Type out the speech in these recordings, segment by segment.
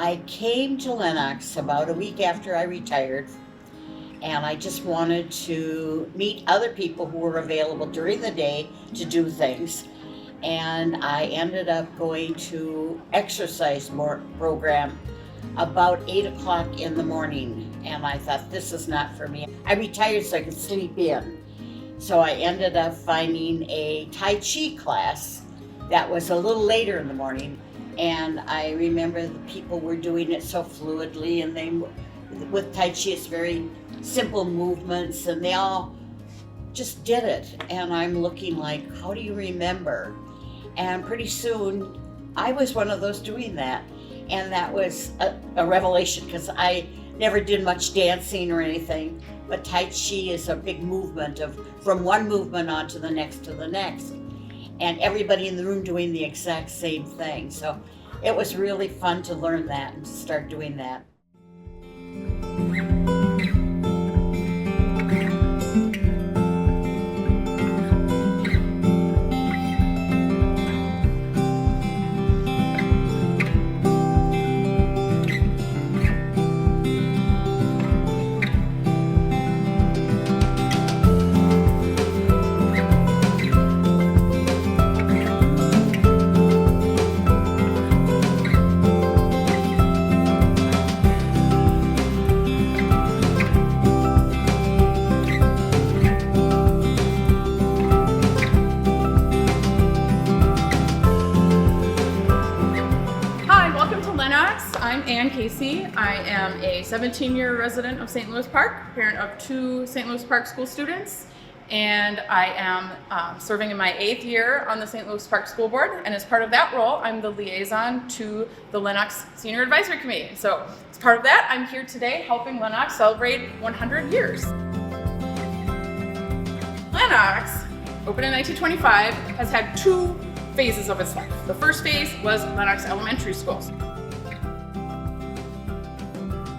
I came to Lenox about a week after I retired, and I just wanted to meet other people who were available during the day to do things. And I ended up going to exercise program about 8 o'clock in the morning, and I thought, this is not for me. I retired so I could sleep in. So I ended up finding a Tai Chi class that was a little later in the morning. And I remember the people were doing it so fluidly, and with Tai Chi, it's very simple movements, and they all just did it. And I'm looking like, how do you remember? And pretty soon, I was one of those doing that. And that was a revelation, because I never did much dancing or anything. But Tai Chi is a big movement from one movement on to the next to the next. And everybody in the room doing the exact same thing. So it was really fun to learn that and to start doing that. I'm Ann Casey. I am a 17-year resident of St. Louis Park, parent of 2 St. Louis Park school students, and I am serving in my 8th year on the St. Louis Park School Board, and as part of that role, I'm the liaison to the Lenox Senior Advisory Committee. So as part of that, I'm here today helping Lenox celebrate 100 years. Lenox, opened in 1925, has had 2 phases of its life. The first phase was Lenox Elementary Schools.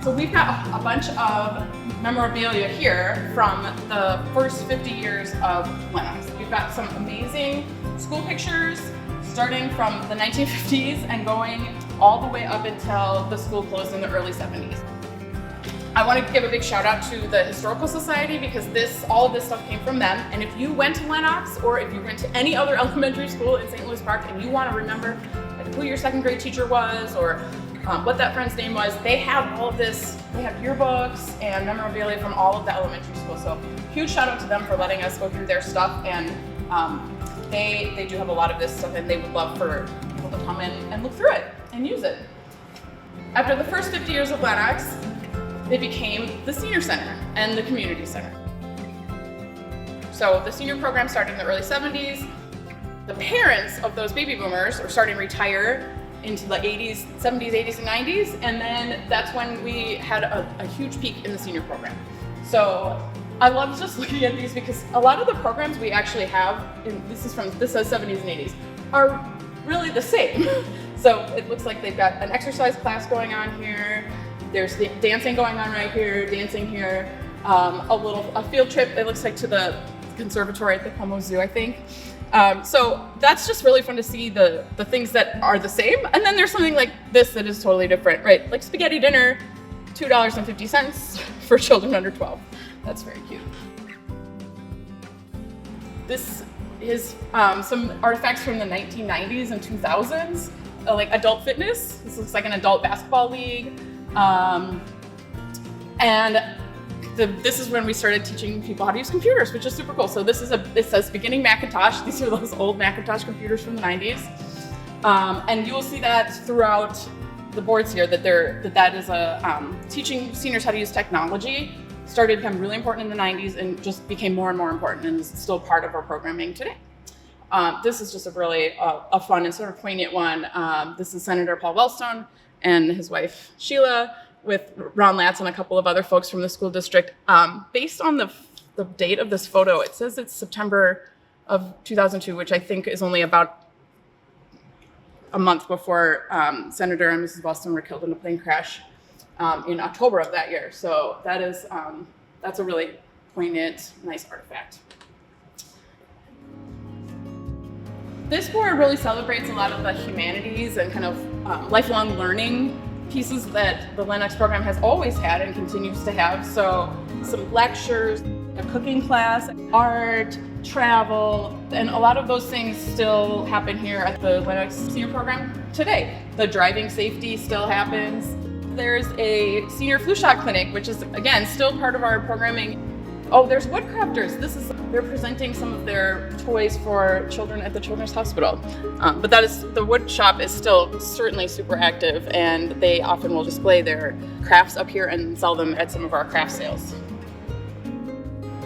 So we've got a bunch of memorabilia here from the first 50 years of Lenox. We've got some amazing school pictures starting from the 1950s and going all the way up until the school closed in the early 70s. I want to give a big shout out to the Historical Society, because all of this stuff came from them. And if you went to Lenox, or if you went to any other elementary school in St. Louis Park and you want to remember who your second grade teacher was, or what that friend's name was, they have all of this. They have yearbooks and memorabilia from all of the elementary schools. So huge shout out to them for letting us go through their stuff. And they do have a lot of this stuff, and they would love for people to come in and look through it and use it. After the first 50 years of Lenox, it became the Senior Center and the Community Center. So the senior program started in the early 70s. The parents of those baby boomers are starting to retire into the 80s, 70s, 80s, and 90s, and then that's when we had a huge peak in the senior program. So I love just looking at these, because a lot of the programs we actually have, this says 70s and 80s, are really the same. So it looks like they've got an exercise class going on here, there's the dancing going on right here, dancing here, a field trip, it looks like, to the conservatory at the Como Zoo, I think. So that's just really fun to see the things that are the same. And then there's something like this that is totally different, right? Like spaghetti dinner, $2.50 for children under 12. That's very cute. This is some artifacts from the 1990s and 2000s, like adult fitness. This looks like an adult basketball league. This is when we started teaching people how to use computers, which is super cool. So it says beginning Macintosh. These are those old Macintosh computers from the 90s. And you will see that throughout the boards here, that is teaching seniors how to use technology. Started to become really important in the 90s and just became more and more important, and is still part of our programming today. This is just a really a fun and sort of poignant one. This is Senator Paul Wellstone and his wife Sheila, with Ron Latz and a couple of other folks from the school district. Based on the date of this photo, it says it's September of 2002, which I think is only about a month before Senator and Mrs. Wellstone were killed in a plane crash in October of that year. So that's a really poignant, nice artifact. This board really celebrates a lot of the humanities and kind of lifelong learning pieces that the Lenox program has always had and continues to have. So some lectures, a cooking class, art, travel, and a lot of those things still happen here at the Lenox Senior Program today. The driving safety still happens. There's a senior flu shot clinic, which is, again, still part of our programming. Oh, there's woodcrafters. They're presenting some of their toys for children at the Children's Hospital. But the wood shop is still certainly super active, and they often will display their crafts up here and sell them at some of our craft sales.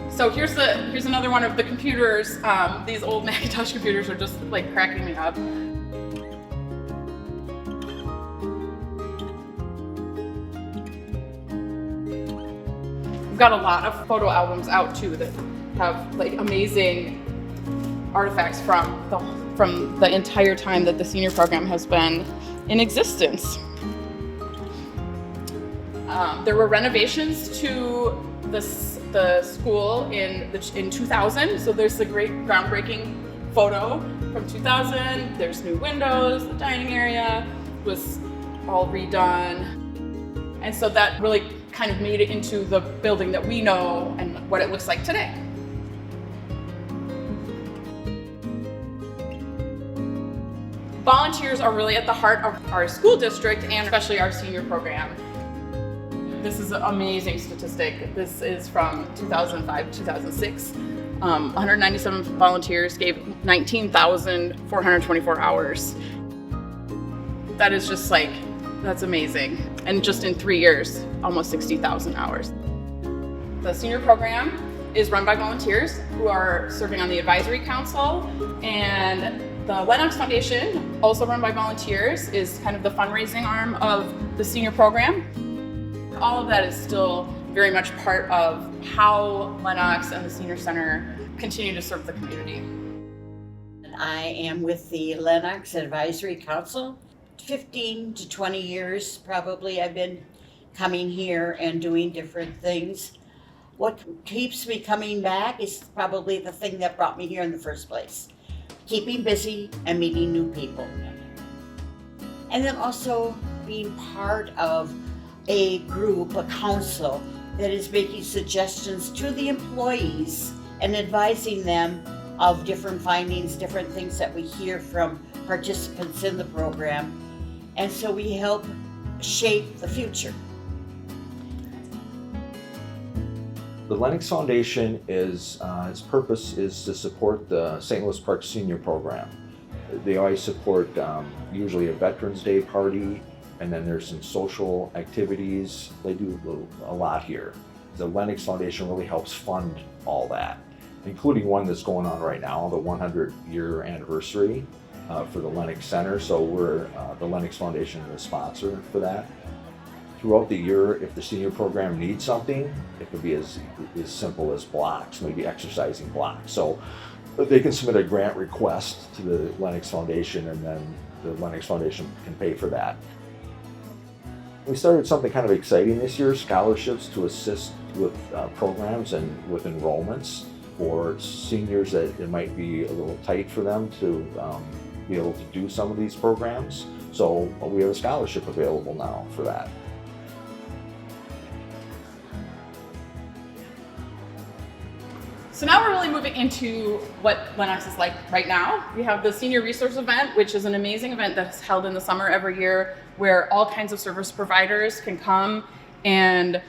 So here's another one of the computers. These old Macintosh computers are just like cracking me up. We've got a lot of photo albums out too that have like amazing artifacts from the entire time that the senior program has been in existence. There were renovations to the school in 2000, so there's a great groundbreaking photo from 2000. There's new windows, the dining area was all redone, and so that really kind of made it into the building that we know and what it looks like today. Volunteers are really at the heart of our school district and especially our senior program. This is an amazing statistic. This is from 2005 to 2006. 197 volunteers gave 19,424 hours. That is just like, that's amazing. And just in 3 years, almost 60,000 hours. The senior program is run by volunteers who are serving on the advisory council, and the Lenox Foundation, also run by volunteers, is kind of the fundraising arm of the senior program. All of that is still very much part of how Lenox and the Senior Center continue to serve the community. I am with the Lenox Advisory Council. 15 to 20 years probably I've been coming here and doing different things. What keeps me coming back is probably the thing that brought me here in the first place. Keeping busy and meeting new people. And then also being part of a group, a council, that is making suggestions to the employees and advising them of different findings, different things that we hear from participants in the program. And so we help shape the future. The Lenox Foundation its purpose is to support the St. Louis Park Senior Program. They always support usually a Veterans Day party, and then there's some social activities. They do a lot here. The Lenox Foundation really helps fund all that, including one that's going on right now, the 100-year anniversary for the Lenox Center. So we're the Lenox Foundation is a sponsor for that. Throughout the year, if the senior program needs something, it could be as simple as blocks, maybe exercising blocks. So they can submit a grant request to the Lenox Foundation, and then the Lenox Foundation can pay for that. We started something kind of exciting this year, scholarships to assist with programs and with enrollments for seniors that it might be a little tight for them to be able to do some of these programs. So we have a scholarship available now for that. So now we're really moving into what Lenox is like right now. We have the Senior Resource Event, which is an amazing event that's held in the summer every year, where all kinds of service providers can come and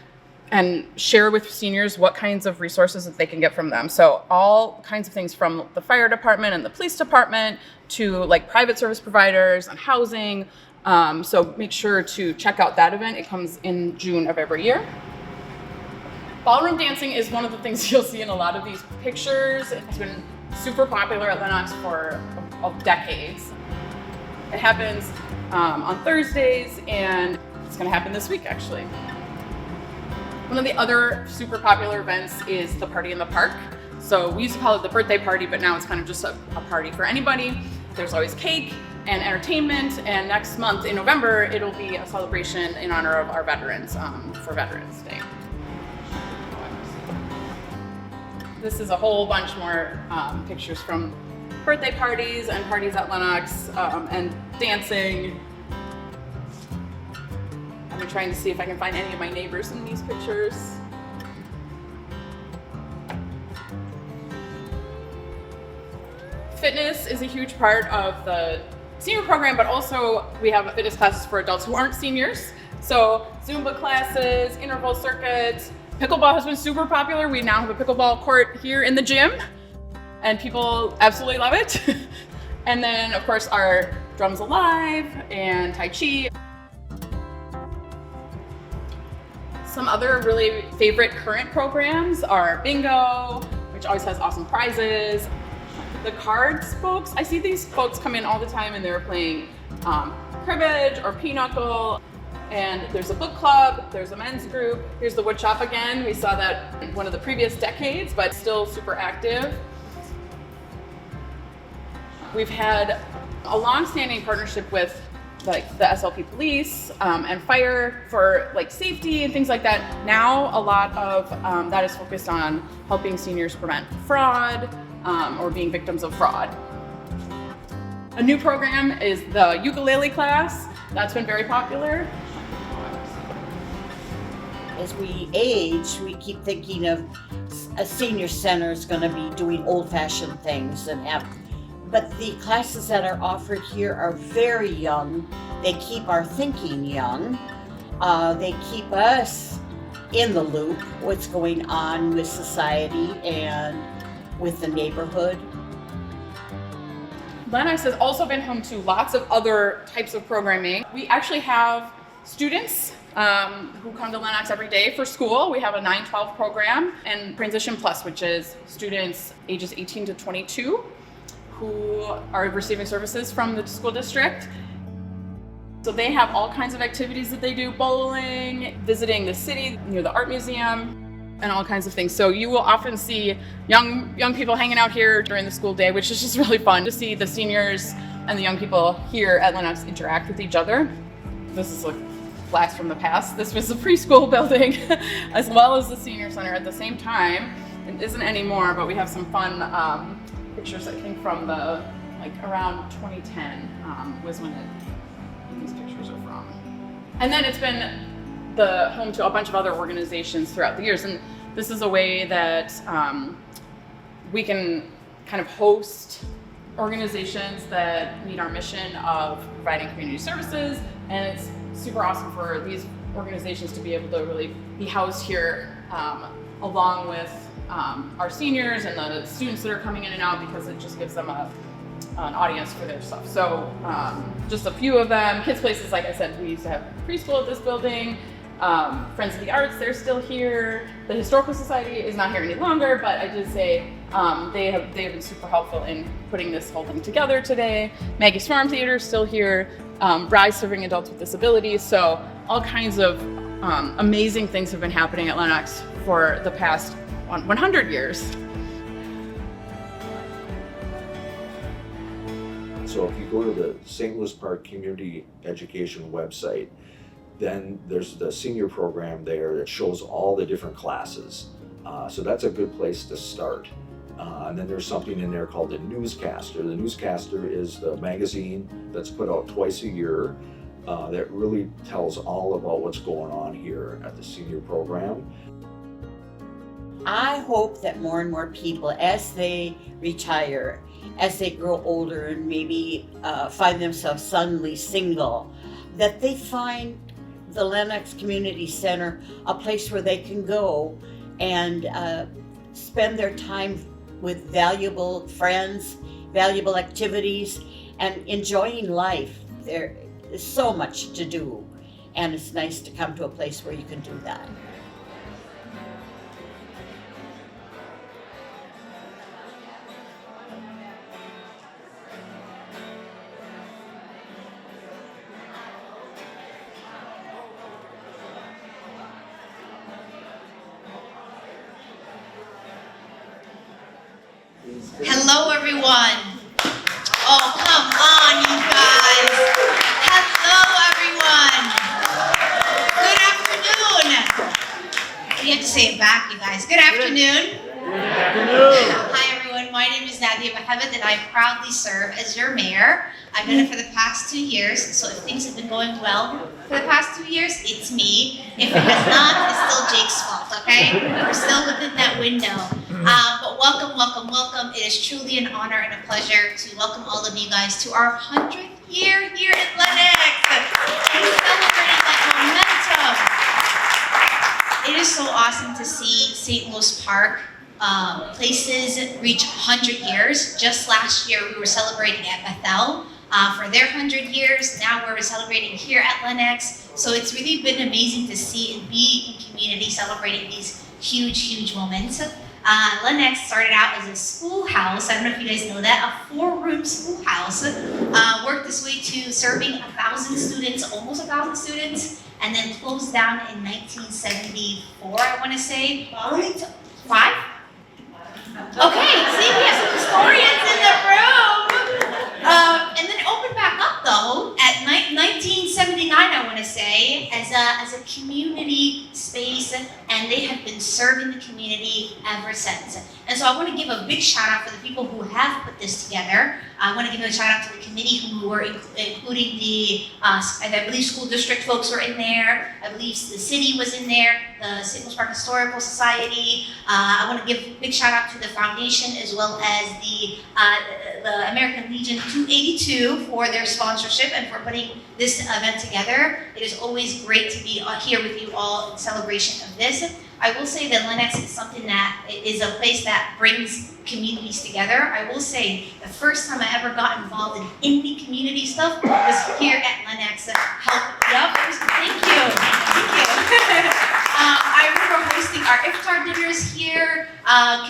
share with seniors what kinds of resources that they can get from them. So all kinds of things from the fire department and the police department to like private service providers and housing. So make sure to check out that event. It comes in June of every year. Ballroom dancing is one of the things you'll see in a lot of these pictures. It's been super popular at Lenox for decades. It happens on Thursdays, and it's going to happen this week, actually. One of the other super popular events is the Party in the Park. So we used to call it the birthday party, but now it's kind of just a party for anybody. There's always cake and entertainment, and next month in November, it'll be a celebration in honor of our veterans for Veterans Day. This is a whole bunch more pictures from birthday parties and parties at Lenox and dancing. I'm trying to see if I can find any of my neighbors in these pictures. Fitness is a huge part of the senior program, but also we have fitness classes for adults who aren't seniors. So Zumba classes, interval circuits. Pickleball has been super popular. We now have a pickleball court here in the gym, and people absolutely love it. And then, of course, our Drums Alive and Tai Chi. Some other really favorite current programs are Bingo, which always has awesome prizes. The cards folks, I see these folks come in all the time and they're playing cribbage or pinochle. And there's a book club, there's a men's group. Here's the wood shop again. We saw that in one of the previous decades, but still super active. We've had a long-standing partnership with like the SLP police and fire for like safety and things like that. Now a lot of that is focused on helping seniors prevent fraud or being victims of fraud. A new program is the ukulele class. That's been very popular. As we age, we keep thinking of a senior center is going to be doing old-fashioned things but the classes that are offered here are very young. They keep our thinking young. They keep us in the loop, what's going on with society and with the neighborhood. Lenox has also been home to lots of other types of programming. We actually have students who come to Lenox every day for school. We have a 9-12 program, and Transition Plus, which is students ages 18 to 22 who are receiving services from the school district. So they have all kinds of activities that they do, bowling, visiting the city near the art museum, and all kinds of things. So you will often see young people hanging out here during the school day, which is just really fun to see the seniors and the young people here at Lenox interact with each other. This is a blast from the past. This was the preschool building as well as the senior center at the same time. It isn't anymore, but we have some fun pictures that came from the around 2010 was when these pictures are from. And then it's been the home to a bunch of other organizations throughout the years, and this is a way that we can kind of host organizations that meet our mission of providing community services, and it's super awesome for these organizations to be able to really be housed here along with our seniors and the students that are coming in and out, because it just gives them an audience for their stuff. So just a few of them. Kids Places, like I said, we used to have preschool at this building. Friends of the Arts, they're still here. The Historical Society is not here any longer, but I did say they have been super helpful in putting this whole thing together today. Maggie's Farm Theater is still here. Rise Serving Adults with Disabilities. So all kinds of amazing things have been happening at Lenox for the past 100 years. So if you go to the St. Louis Park Community Education website, then there's the senior program there that shows all the different classes. So that's a good place to start. And then there's something in there called the Newscaster. The Newscaster is the magazine that's put out twice a year that really tells all about what's going on here at the senior program. I hope that more and more people, as they retire, as they grow older and maybe find themselves suddenly single, that they find the Lenox Community Center a place where they can go and spend their time with valuable friends, valuable activities, and enjoying life. There is so much to do, and it's nice to come to a place where you can do that. Hello, everyone. Oh, come on, you guys. Hello, everyone. Good afternoon. You have to say it back, you guys. Good afternoon. Good afternoon. Hi, everyone. My name is Nadia Society of Heaven that I proudly serve as your mayor. I've done it for the past 2 years, so if things have been going well for the past 2 years, it's me. If it has not, it's still Jake's fault, okay? We're still within that window. But welcome, welcome, welcome. It is truly an honor and a pleasure to welcome all of you guys to our 100th year here at Lenox. And celebrating that momentum. It is so awesome to see St. Louis Park places reach 100 years. Just last year, we were celebrating at Bethel for their 100 years. Now we're celebrating here at Lenox. So it's really been amazing to see and be in community celebrating these huge, huge moments. Lenox started out as a schoolhouse. I don't know if you guys know that, a 4-room schoolhouse. Worked its way to serving 1,000 students, almost 1,000 students, and then closed down in 1974, I want to say. Only 5? Okay, see, we have some historians in the room. And then opened back up though at 1979, I want to say, as a community space, and they have been serving the community ever since. And so I want to give a big shout out for the people who have put this together. I want to give a shout out to the committee who were including the, I believe school district folks were in there. I believe the city was in there, the St. Louis Park Historical Society. I want to give a big shout out to the foundation as well as the American Legion 282 for their sponsorship and for putting this event together. It is always great to be here with you all in celebration of this. I will say that Lenox is something that is a place that brings communities together. I will say the first time I ever got involved in indie community stuff was here at Lenox. Thank you. I remember hosting our iftar dinners here,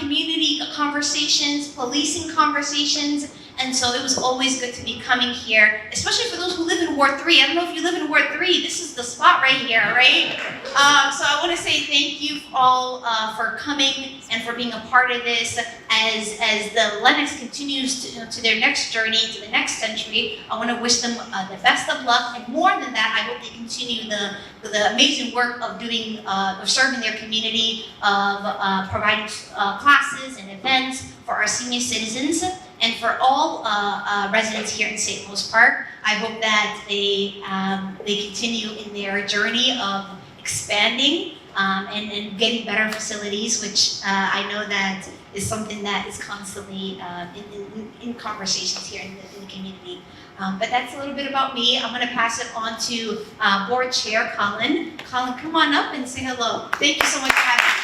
community conversations, policing conversations, and so it was always good to be coming here, especially for those who live in Ward 3. I don't know if you live in Ward 3, this is the spot right here, right? So I want to say thank you all for coming and for being a part of this. As the Lenox continues to their next journey, to the next century, I want to wish them the best of luck, and more than that, I hope they continue the amazing work of doing, of serving their community, of providing classes and events for our senior citizens and for all residents here in St. Louis Park. I hope that they continue in their journey of expanding and getting better facilities, which I know that is something that is constantly in conversations here in the community. But that's a little bit about me. I'm going to pass it on to Board Chair Colin. Colin, come on up and say hello. Thank you so much for having me.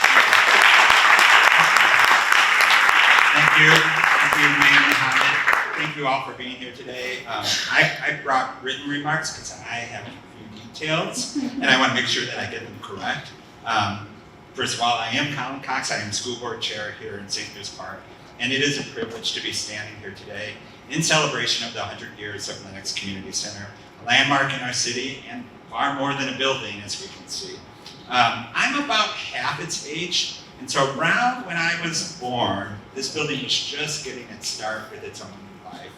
Thank you, Mayor Mohammed. Thank you all for being here today. I brought written remarks because I have a few details and I want to make sure that I get them correct. First of all, I am Colin Cox. I am school board chair here in St. Louis Park, and it is a privilege to be standing here today in celebration of the 100 years of Lenox Community Center, a landmark in our city and far more than a building, as we can see. I'm about half its age, and so around when I was born, this building was just getting its start with its own life.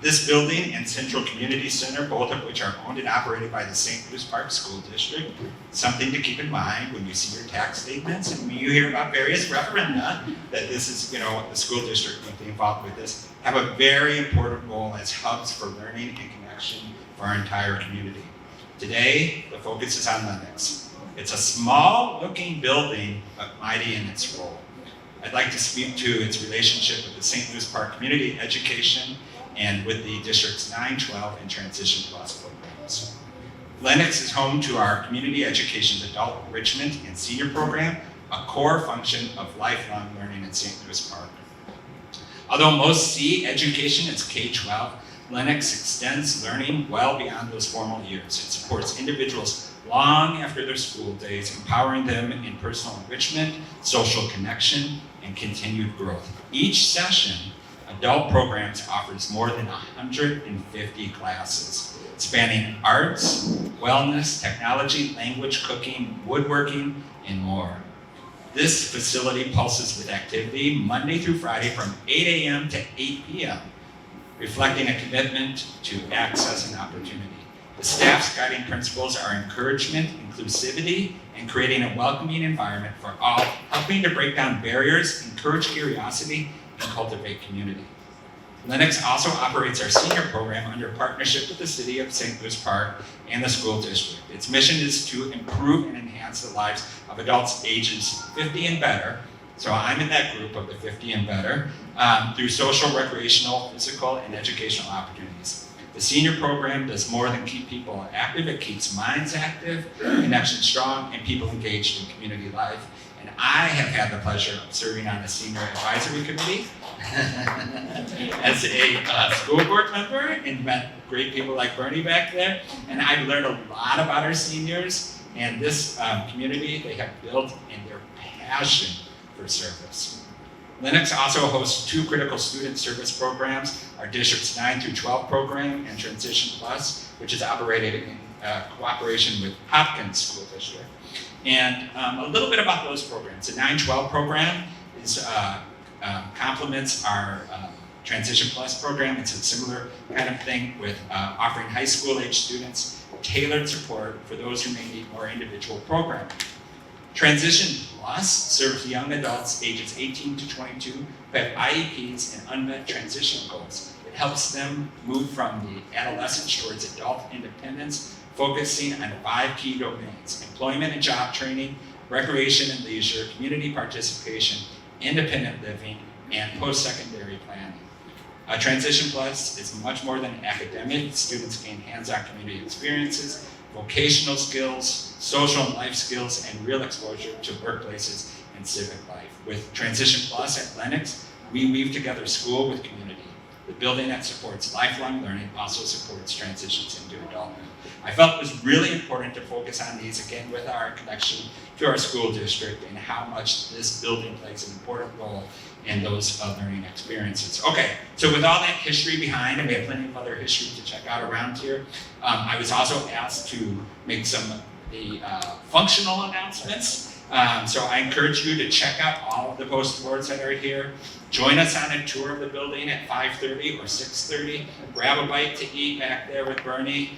This building and Central Community Center, both of which are owned and operated by the St. Louis Park School District, something to keep in mind when you see your tax statements and when you hear about various referenda that this is, the school district would be involved with this, have a very important role as hubs for learning and connection for our entire community. Today, the focus is on Lenox. It's a small-looking building, but mighty in its role. I'd like to speak to its relationship with the St. Louis Park Community Education and with the District's 9, 12, and Transition Plus programs. Lenox is home to our Community Education's Adult Enrichment and Senior Program, a core function of lifelong learning in St. Louis Park. Although most see education as K-12, Lenox extends learning well beyond those formal years. It supports individuals long after their school days, empowering them in personal enrichment, social connection, and continued growth. Each session, Adult Programs offers more than 150 classes, spanning arts, wellness, technology, language, cooking, woodworking, and more. This facility pulses with activity Monday through Friday from 8 a.m. to 8 p.m., reflecting a commitment to access and opportunity. The staff's guiding principles are encouragement, inclusivity, and creating a welcoming environment for all, helping to break down barriers, encourage curiosity, and cultivate community. Lenox also operates our senior program under partnership with the City of St. Louis Park and the school district. Its mission is to improve and enhance the lives of adults ages 50 and better, so I'm in that group of the 50 and better, through social, recreational, physical, and educational opportunities. The senior program does more than keep people active, it keeps minds active, connections strong, and people engaged in community life. And I have had the pleasure of serving on the senior advisory committee as a school board member and met great people like Bernie back there. And I've learned a lot about our seniors and this community they have built and their passion for service. Lenox also hosts 2 critical student service programs, our district's 9 through 12 program and Transition Plus, which is operated in cooperation with Hopkins School District. And a little bit about those programs. The 9-12 program is complements our Transition Plus program. It's a similar kind of thing with offering high school age students tailored support for those who may need more individual programming. Transition Plus serves young adults ages 18 to 22 who have IEPs and unmet transition goals. It helps them move from the adolescence towards adult independence, focusing on 5 key domains: employment and job training, recreation and leisure, community participation, independent living, and post-secondary planning. Transition Plus is much more than academic. Students gain hands-on community experiences, vocational skills, social and life skills, and real exposure to workplaces and civic life. With Transition Plus at Lenox, we weave together school with community. The building that supports lifelong learning also supports transitions into adulthood. I felt it was really important to focus on these again with our connection to our school district and how much this building plays an important role in those learning experiences. Okay, so with all that history behind, and we have plenty of other history to check out around here, I was also asked to make some of the functional announcements. So I encourage you to check out all of the poster boards that are here. Join us on a tour of the building at 5:30 or 6:30. Grab a bite to eat back there with Bernie.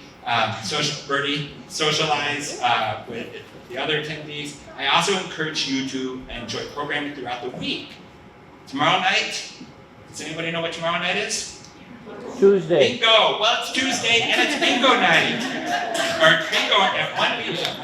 Socialize with the other attendees. I also encourage you to enjoy programming throughout the week. Tomorrow night, does anybody know what tomorrow night is? Tuesday. Bingo! Well, it's Tuesday and it's bingo night. Or bingo at 1 p.m.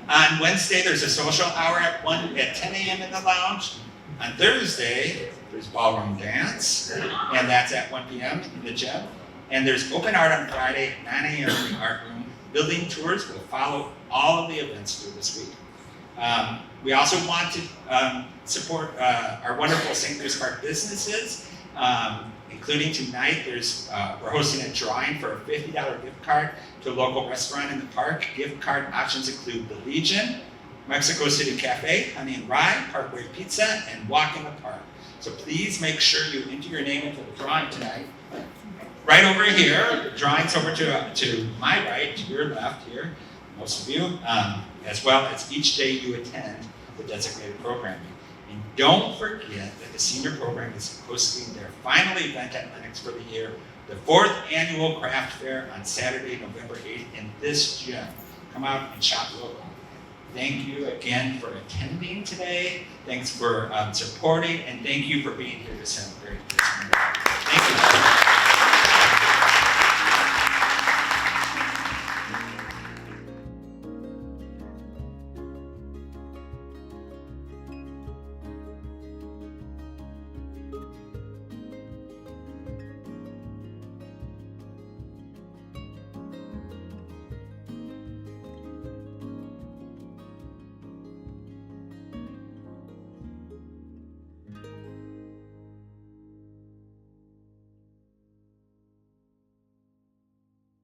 On Wednesday, there's a social hour at 10 a.m. in the lounge. On Thursday, there's ballroom dance, and that's at 1 p.m. in the gym. And there's open art on Friday at 9 a.m. in the art room. Building tours will follow all of the events through this week. We also want to support our wonderful St. Louis Park businesses, including tonight. We're hosting a drawing for a $50 gift card to a local restaurant in the park. Gift card options include the Legion, Mexico City Cafe, Honey and Rye, Parkway Pizza, and Walk in the Park. So please make sure you enter your name into the drawing tonight. Right over here, the drawing's over to my right, to your left here, most of you, as well as each day you attend the designated programming. And don't forget that the senior program is hosting their final event at Lenox for the year, the 4th annual craft fair on Saturday, November 8th in this gym. Come out and shop local. Thank you again for attending today. Thanks for supporting, and thank you for being here to celebrate this.